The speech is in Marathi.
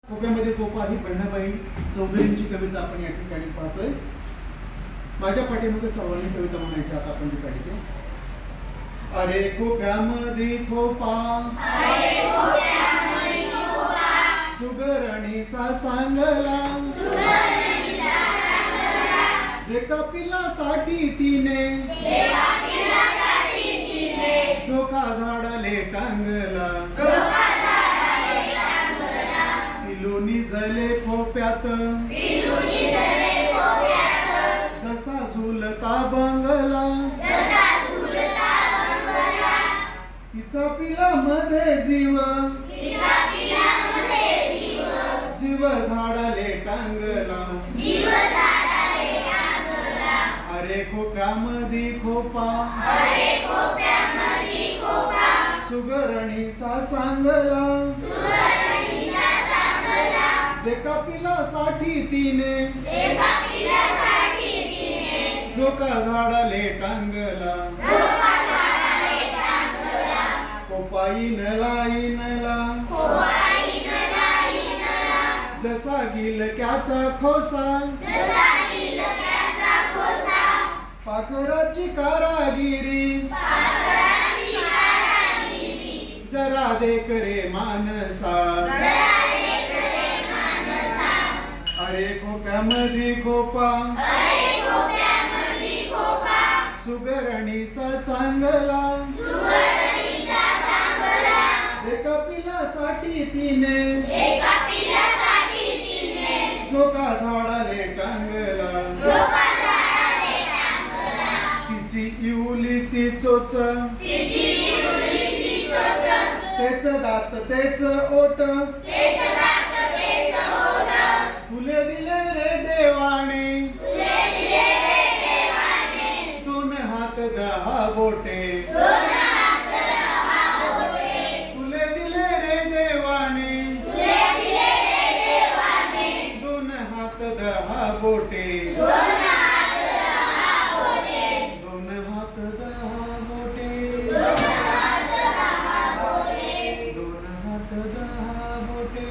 कोप्यामध्ये कोपा ही बहिणाबाई चौधरींची कविता आपण या ठिकाणी पाहतोय. माझ्या पाठीमागे सर्वांनी कविता म्हणायची. आता आपण ती काढते. अरे कोप्यामध्ये खोपा, सुगरणीचा चांगला, एका पिलासाठी तिने झोका झाडाले टांगला. पिलू निजले खोप्यात जसा झुलता बंगला. तिचा पिलामध्ये जीव जीव झाडाले टांगला. अरे खोप्यामध्ये खोपा, सुगरणीचा चांगला, एका पिलासाठी तिने झोका झाडाले टांगला. कोपाई नला जसा गिलक्याचा खोसा, पाखराची कारागिरी जरा देख रे मानसा. अरे खोप्यामध्ये खोपा, सुगरणीचा चांगला, एका पिलासाठी तिने झोका झाडाले टांगला. तिची इवलीसी चोच, तेच दात तेच ओट, फुले दिले रे देवाने, दोन हात 10 बोटे. फुले दिले रे देवाने, दोन हात 10 बोटे. दोन हात 10 बोटे, दोन हात 10 बोटे.